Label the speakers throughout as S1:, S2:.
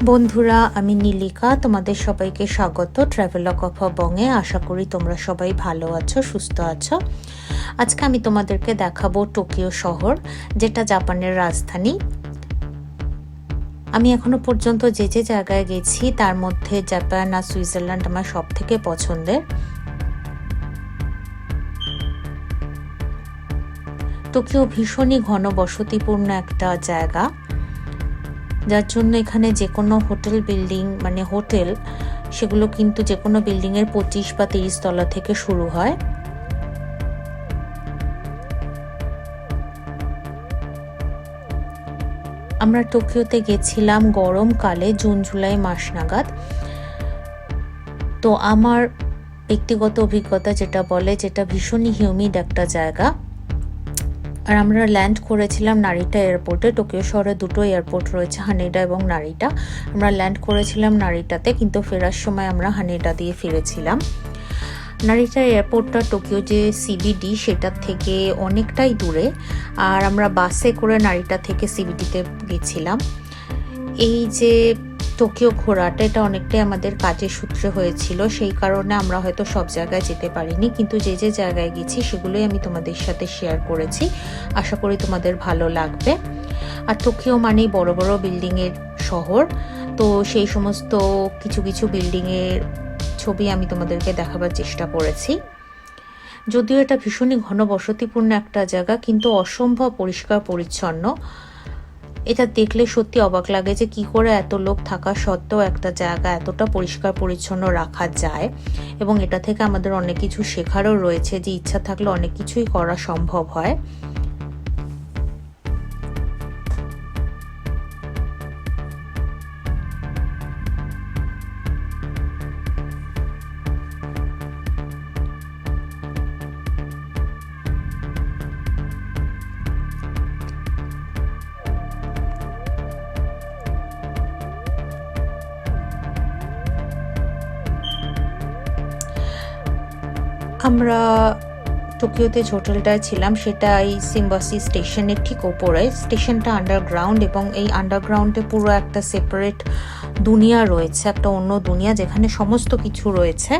S1: বন্ধুরা, আমি নীলিকা, তোমাদের সবাইকে স্বাগত ট্রাভেলগ অফ বঙে। আশা করি তোমরা সবাই ভালো আছো, সুস্থ আছো। আজকে আমি তোমাদেরকে দেখাবো টোকিও শহর, যেটা জাপানের রাজধানী। আমি এখনো পর্যন্ত যে যে জায়গায় গেছি তার মধ্যে জাপান আর সুইজারল্যান্ড আমার সব থেকে পছন্দের। টোকিও ভীষণই ঘনবসতিপূর্ণ একটা জায়গা, যার জন্য এখানে যে কোনো হোটেল বিল্ডিং হোটেল সেগুলো কিন্তু যে কোনো বিল্ডিংয়ের 25 বা 30 তলা থেকে শুরু হয়। আমরা টোকিওতে গেছিলাম গরমকালে, জুন জুলাই মাস নাগাদ। তো আমার ব্যক্তিগত অভিজ্ঞতা যেটা বলে, যেটা ভীষণই হিউমিড একটা জায়গা। আর আমরা ল্যান্ড করেছিলাম নারিটা এয়ারপোর্টে। টোকিও শহরে দুটো এয়ারপোর্ট রয়েছে, হানিডা এবং নারিটা। আমরা ল্যান্ড করেছিলাম নারিটাতে, কিন্তু ফেরার সময় আমরা হানিডা দিয়ে ফিরেছিলাম। নারিটা এয়ারপোর্টটা টোকিও যে সিবিডি সেটার থেকে অনেকটাই দূরে, আর আমরা বাসে করে নারিটা থেকে সিবিডিতে গেছিলাম। এই যে টোকিও ঘোরাটা, এটা অনেকটাই আমাদের কাজের সূত্রে হয়েছিল, সেই কারণে আমরা হয়তো সব জায়গায় যেতে পারিনি, কিন্তু যে যে জায়গায় গেছি সেগুলোই আমি তোমাদের সাথে শেয়ার করেছি। আশা করি তোমাদের ভালো লাগবে। আর টোকিও মানেই বড় বড় বিল্ডিংয়ের শহর, তো সেই সমস্ত কিছু কিছু বিল্ডিংয়ের ছবি আমি তোমাদেরকে দেখাবার চেষ্টা করেছি। যদিও এটা ভীষণই ঘনবসতিপূর্ণ একটা জায়গা, কিন্তু অসম্ভব পরিষ্কার পরিচ্ছন্ন। এটা দেখলে সত্যি অবাক লাগে যে কি করে এত লোক থাকা সত্ত্বেও একটা জায়গা এতটা পরিষ্কার পরিচ্ছন্ন রাখা যায়। এবং এটা থেকে আমাদের অনেক কিছু শেখারও রয়েছে, যে ইচ্ছা থাকলে অনেক কিছুই করা সম্ভব হয়। আমরা টোকিওতে যে হোটেলটায় ছিলাম সেটা এই সিম্বাসি স্টেশনের ঠিক ওপরে। স্টেশনটা আন্ডারগ্রাউন্ড, এবং এই আন্ডারগ্রাউন্ডে পুরো একটা সেপারেট দুনিয়া রয়েছে, একটা অন্য দুনিয়া যেখানে সমস্ত কিছু রয়েছে।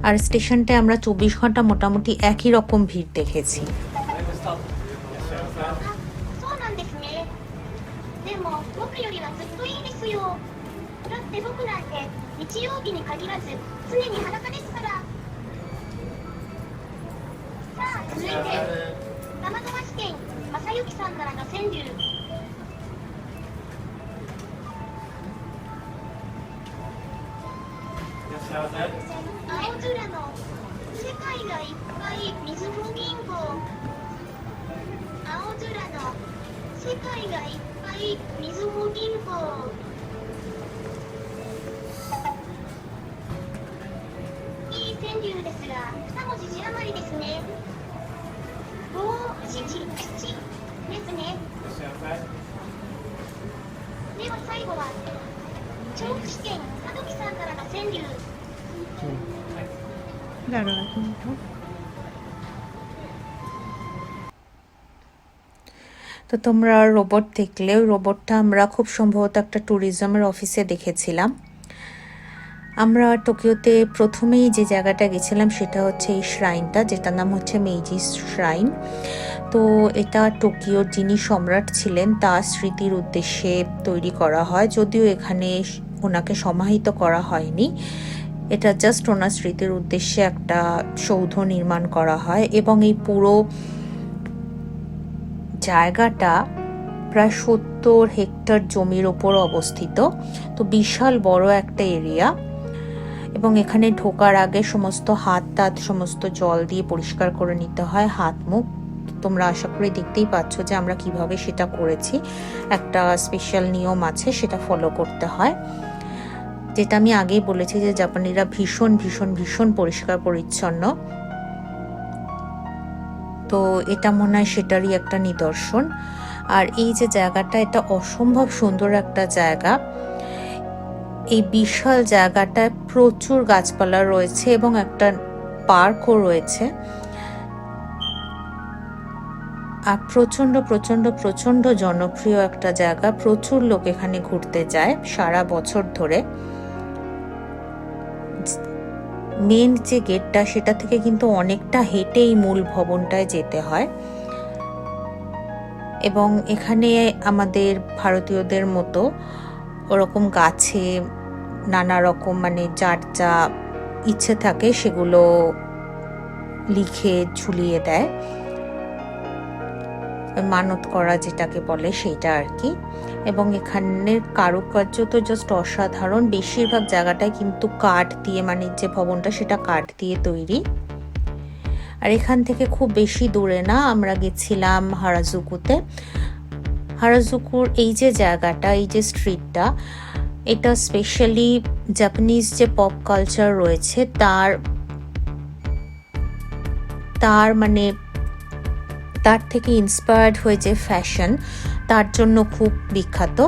S1: আর স্টেশনটায় আমরা 24 ঘন্টা মোটামুটি একই রকম ভিড় দেখেছি। তো তোমরা রোবট দেখলে, ওই রোবটটা আমরা খুব সম্ভবত একটা ট্যুরিজমের অফিসে দেখেছিলাম। আমরা টোকিওতে প্রথমেই যে জায়গাটা গেছিলাম সেটা হচ্ছে এই শ্রাইনটা, যেটার নাম হচ্ছে মেইজি শ্রাইন। তো এটা টোকিওর যিনি সম্রাট ছিলেন তার স্মৃতির উদ্দেশ্যে তৈরি করা হয়, যদিও এখানে ওনাকে সমাহিত করা হয়নি। এটা জাস্ট ওনার স্মৃতির উদ্দেশ্যে একটা সৌধ নির্মাণ করা হয়। এবং এই পুরো জায়গাটা প্রায় 70 হেক্টর জমির ওপর অবস্থিত, তো বিশাল বড় একটা এরিয়া। এবং এখানে ঢোকার আগে সমস্ত হাত টাত সমস্ত জল দিয়ে পরিষ্কার করে নিতে হয়, হাত মুখ। তোমরা আশা করি দেখতেই পাচ্ছ যে আমরা কিভাবে সেটা করেছি। একটা স্পেশাল নিয়ম আছে, সেটা ফলো করতে হয়। যেটা আমি আগেই বলেছি যে জাপানিরা ভীষণ ভীষণ ভীষণ পরিষ্কার পরিচ্ছন্ন। তো এটা মনে হয় সেটারই একটা নিদর্শন। আর এই যে জায়গাটা, এটা অসম্ভব সুন্দর একটা জায়গা। এই বিশাল জায়গাটায় প্রচুর গাছপালা রয়েছে এবং একটা পার্কও রয়েছে। আর প্রচণ্ড প্রচণ্ড প্রচণ্ড জনপ্রিয় একটা জায়গা, প্রচুর লোক এখানে ঘুরতে যায় সারা বছর ধরে। মেন যে গেটটা সেটা থেকে কিন্তু অনেকটা হেঁটে এই মূল ভবনটায় যেতে হয়। এবং এখানে আমাদের ভারতীয়দের মতো ওরকম গাছে নানা রকম মানে যার যা ইচ্ছে থাকে সেগুলো লিখে ঝুলিয়ে দেয়, মানত করা যেটাকে বলে সেইটা আর কি। এবং এখানের কারুকার্য তো জাস্ট অসাধারণ। বেশিরভাগ জায়গাটায় কিন্তু কাঠ দিয়ে, মানে যে ভবনটা সেটা কাঠ দিয়ে তৈরি। আর এখান থেকে খুব বেশি দূরে না, আমরা গেছিলাম হারাজুকুতে। হারাজুকুর এই যে জায়গাটা, এই যে স্ট্রিটটা, এটা স্পেশালি জাপানিজ যে পপ কালচার রয়েছে তার মানে তার থেকে ইন্সপায়ার্ড হয়ে যে ফ্যাশন, তার জন্য খুব বিখ্যাত।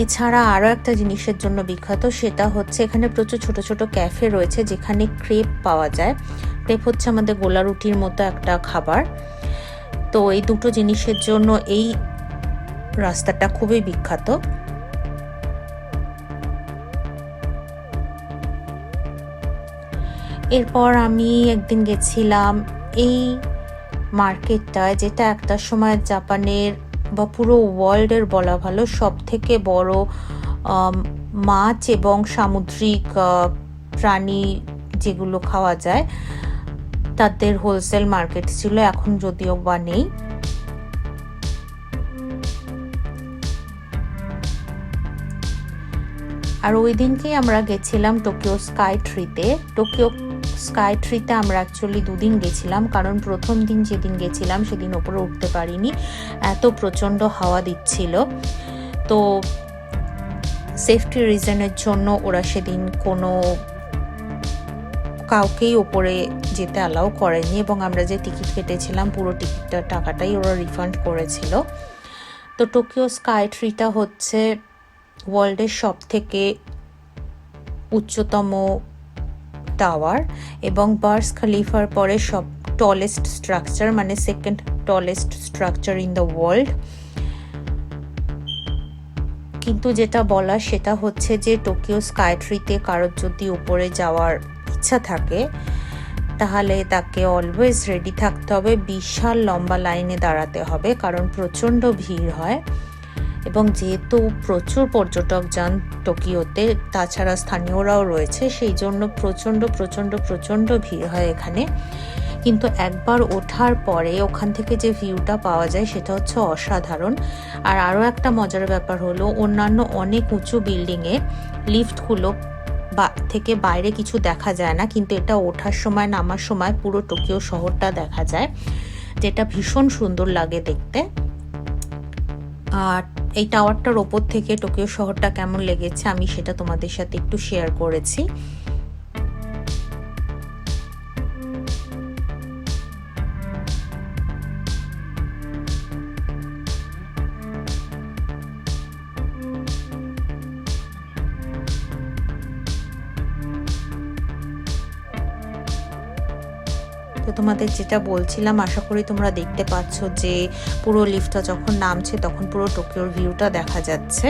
S1: এছাড়া আরও একটা জিনিসের জন্য বিখ্যাত, সেটা হচ্ছে এখানে প্রচুর ছোট ছোট ক্যাফে রয়েছে যেখানে ক্রেপ পাওয়া যায়। ক্রেপ হচ্ছে আমাদের গোলা রুটির মতো একটা খাবার। তো এই দুটো জিনিসের জন্য এই রাস্তাটা খুবই বিখ্যাত। এরপর আমি একদিন গেছিলাম এই মার্কেটটায়, যেটা একটা সময় জাপানের বা পুরো ওয়ার্ল্ডের বলা ভালো সব থেকে বড় মাছ এবং সামুদ্রিক প্রাণী যেগুলো খাওয়া যায় তাদের হোলসেল মার্কেট ছিল, এখন যদিও বা নেই। আর ওই দিনকেই আমরা গেছিলাম টোকিও স্কাই ট্রিতে। টোকিও স্কাই ট্রিতে আমরা অ্যাকচুয়ালি 2 দিন গেছিলাম, কারণ প্রথম দিন যেদিন গেছিলাম সেদিন ওপরে উঠতে পারিনি, এত প্রচণ্ড হাওয়া দিচ্ছিল। তো সেফটি রিজনের জন্য ওরা সেদিন কোনো কাউকেই ওপরে যেতে অ্যালাউ করেনি, এবং আমরা যে টিকিট কেটেছিলাম পুরো টিকিটটার টাকাটাই ওরা রিফান্ড করেছিল। তো টোকিও স্কাই ট্রিটা হচ্ছে ওয়ার্ল্ডের সব থেকে উচ্চতম টাওয়ার এবং বার্জ খলিফার পরে সব টলেস্ট স্ট্রাকচার, মানে second tallest structure in the world. কিন্তু যেটা বলা সেটা হচ্ছে যে টোকিও স্কাই ট্রিতে কারোর যদি উপরে যাওয়ার ইচ্ছা থাকে তাহলে তাকে অলওয়েজ রেডি থাকতে হবে, বিশাল লম্বা লাইনে দাঁড়াতে হবে, কারণ প্রচণ্ড ভিড় হয়। এবং যেহেতু প্রচুর পর্যটক যান টোকিওতে, তাছাড়া স্থানীয়রাও রয়েছে, সেই জন্য প্রচণ্ড প্রচণ্ড প্রচণ্ড ভিড় হয় এখানে। কিন্তু একবার ওঠার পরে ওখান থেকে যে ভিউটা পাওয়া যায় সেটা হচ্ছে অসাধারণ। আর আরও একটা মজার ব্যাপার হলো, অন্যান্য অনেক উঁচু বিল্ডিংয়ে লিফটগুলো থেকে বাইরে কিছু দেখা যায় না, কিন্তু এটা ওঠার সময় নামার সময় পুরো টোকিও শহরটা দেখা যায়, যেটা ভীষণ সুন্দর লাগে দেখতে। আর এই টাওয়ারটার ওপর থেকে টোকিও শহরটা কেমন লেগেছে আমি সেটা তোমাদের সাথে একটু শেয়ার করেছি। তো তোমাদের যেটা বলছিলাম, আশা করি তোমরা দেখতে পাচ্ছ যে পুরো লিফটটা যখন নামছে তখন পুরো টোকিওর ভিউটা দেখা যাচ্ছে।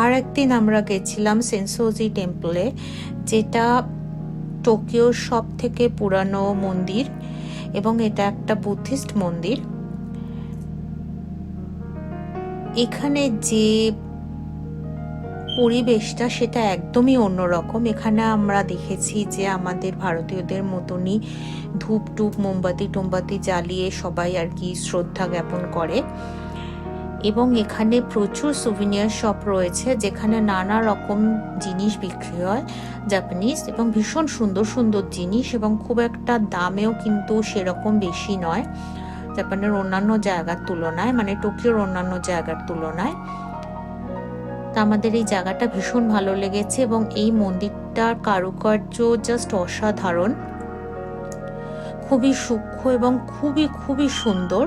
S1: আর একদিন আমরা গেছিলাম সেনসোজি টেম্পলে, যেটা টোকিওর সব থেকে পুরানো মন্দির এবং এটা একটা বুদ্ধিস্ট মন্দির। এখানে যে পরিবেশটা সেটা একদমই অন্যরকম। এখানে আমরা দেখেছি যে আমাদের ভারতীয়দের মতনই ধূপ টুপ মোমবাতি টোমবাতি জ্বালিয়ে সবাই আর কি শ্রদ্ধা জ্ঞাপন করে। এবং এখানে প্রচুর সুভিনিয়ার শপ রয়েছে যেখানে নানা রকম জিনিস বিক্রি হয় জাপানিজ, এবং ভীষণ সুন্দর সুন্দর জিনিস, এবং খুব একটা দামেও কিন্তু সেরকম বেশি নয় জাপানের অন্যান্য জায়গার তুলনায়, মানে টোকিওর অন্যান্য জায়গার তুলনায়। তা আমাদের এই জায়গাটা ভীষণ ভালো লেগেছে এবং এই মন্দিরটার কারুকার্য জাস্ট অসাধারণ, খুবই সূক্ষ্ম এবং খুবই খুবই সুন্দর।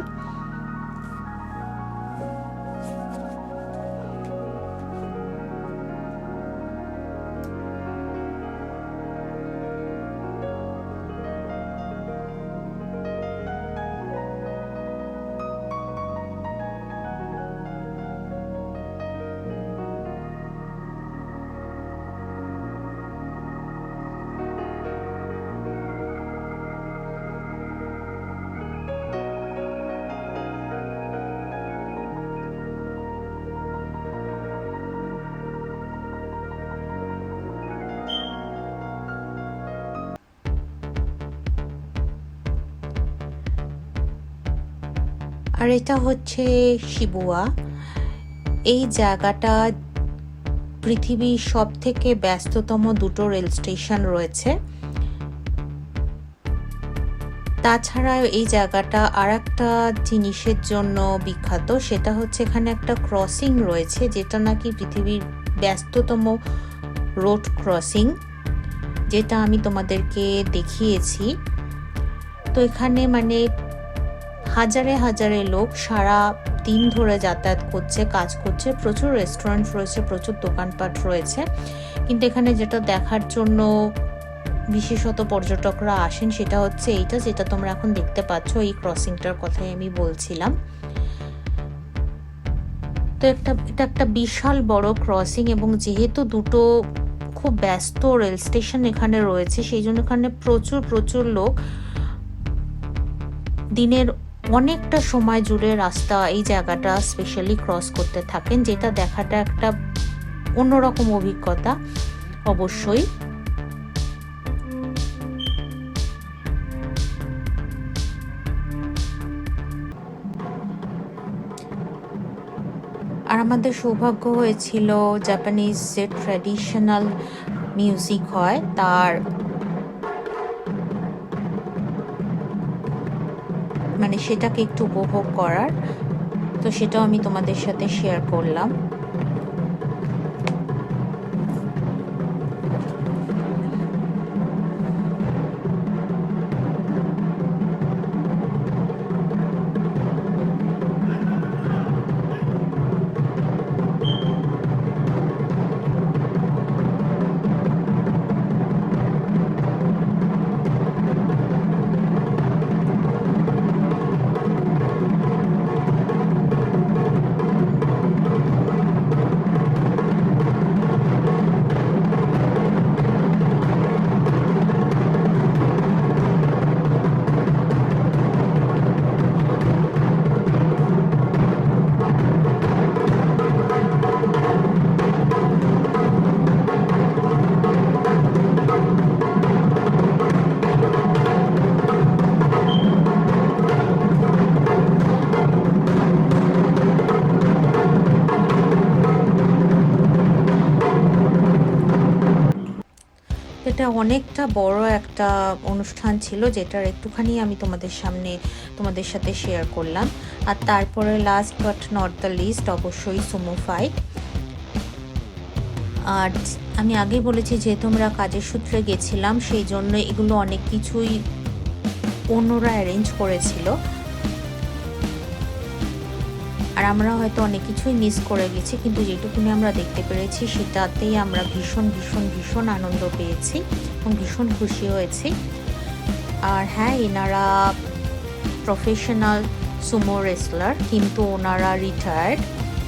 S1: আর এটা হচ্ছে শিবুয়া। এই জায়গাটা পৃথিবীর সব থেকে ব্যস্ততম দুটো রেল স্টেশন রয়েছে। তাছাড়া এই জায়গাটা আর একটা জিনিসের জন্য বিখ্যাত, সেটা হচ্ছে এখানে একটা ক্রসিং রয়েছে যেটা নাকি পৃথিবীর ব্যস্ততম রোড ক্রসিং, যেটা আমি তোমাদেরকে দেখিয়েছি। তো এখানে মানে হাজারে হাজারে লোক সারা দিন ধরে যাতায়াত করছে, কাজ করছে, প্রচুর রেস্টুরেন্ট রয়েছে, প্রচুর দোকানপাট রয়েছে। কিন্তু এখানে যেটা দেখার জন্য বিশেষত পর্যটকরা আসেন সেটা হচ্ছে এইটা, যেটা তোমরা এখন দেখতে পাচ্ছ, এই ক্রসিংটার কথাই আমি বলছিলাম। তো এটা একটা বিশাল বড় ক্রসিং এবং যেহেতু দুটো খুব ব্যস্ত রেল স্টেশন এখানে রয়েছে, সেই জন্য এখানে প্রচুর প্রচুর লোক দিনের অনেকটা সময় জুড়ে রাস্তা এই জায়গাটা স্পেশালি ক্রস করতে থাকেন, যেটা দেখাটা একটা অন্যরকম অভিজ্ঞতা অবশ্যই। আর আমাদের সৌভাগ্য হয়েছিল জাপানিজ যে ট্র্যাডিশনাল মিউজিক হয় তার মানে সেটাকে একটু উপভোগ করার, তো সেটাও আমি তোমাদের সাথে শেয়ার করলাম। এটা অনেকটা বড় একটা অনুষ্ঠান ছিল, যেটার একটুখানি আমি তোমাদের সাথে শেয়ার করলাম। আর তারপরে last but not the least অবশ্যই সুমো ফাইট। আর আমি আগেই বলেছি যেহেতু আমরা কাজের সূত্রে গেছিলাম, সেই জন্য এগুলো অনেক কিছুই অন্যরা অ্যারেঞ্জ করেছিল, আর আমরা হয়তো অনেক কিছুই মিস করে গেছি, কিন্তু যেটুকুনি আমরা দেখতে পেরেছি সেটাতেই আমরা ভীষণ ভীষণ ভীষণ আনন্দ পেয়েছি এবং ভীষণ খুশি হয়েছি। আর হ্যাঁ, এনারা প্রফেশনাল সুমো রেসলার, কিন্তু ওনারা রিটায়ার্ড।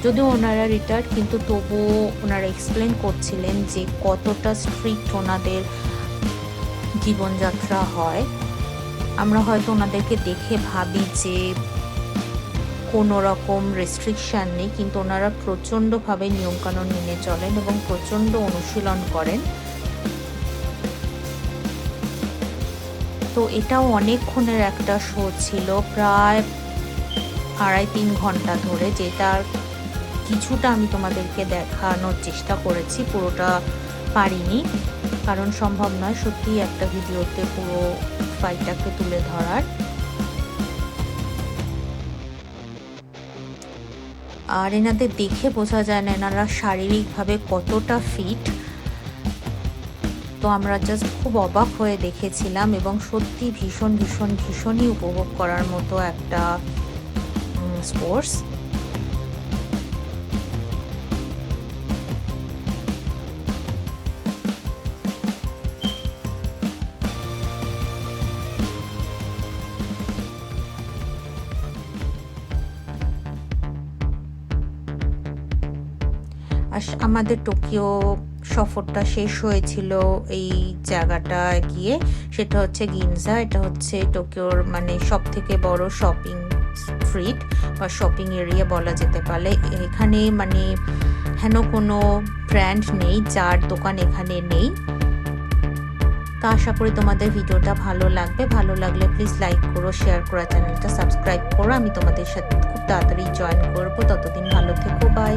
S1: যদিও ওনারা রিটায়ার্ড, কিন্তু তবুও ওনারা এক্সপ্লেন করছিলেন যে কতটা স্ট্রিক্ট ওনাদের জীবনযাত্রা হয়। আমরা হয়তো ওনাদেরকে দেখে ভাবি যে কোনো রকম রেস্ট্রিকশান নেই, কিন্তু ওনারা প্রচণ্ডভাবে নিয়মকানুন মেনে চলেন এবং প্রচণ্ড অনুশীলন করেন। তো এটাও অনেকক্ষণের একটা শো ছিল, প্রায় 2.5-3 ঘন্টা ধরে, যেটার কিছুটা আমি তোমাদেরকে দেখানোর চেষ্টা করেছি, পুরোটা পারিনি কারণ সম্ভব নয় সত্যি একটা ভিডিওতে পুরো ফাইটটাকে তুলে ধরার। আর এনাদের দেখে বোঝা যায় না এনারা শারীরিকভাবে কতটা ফিট। তো আমরা জাস্ট খুব অবাক হয়ে দেখেছিলাম এবং সত্যি ভীষণই উপভোগ করার মতো একটা স্পোর্টস। আমাদের টোকিও সফরটা শেষ হয়েছিল এই জায়গাটায় গিয়ে, সেটা হচ্ছে গিনজা। এটা হচ্ছে টোকিওর মানে সব থেকে বড় শপিং স্ট্রিট বা শপিং এরিয়া বলা যেতে পারে। এখানে মানে হেন কোনো ব্র্যান্ড নেই যার দোকান এখানে নেই। তা আশা করি তোমাদের ভিডিওটা ভালো লাগবে। ভালো লাগলে প্লিজ লাইক করো, শেয়ার করো, চ্যানেলটা সাবস্ক্রাইব করো। আমি তোমাদের সাথে খুব তাড়াতাড়ি জয়েন করবো। ততদিন ভালো থেকো, বাই।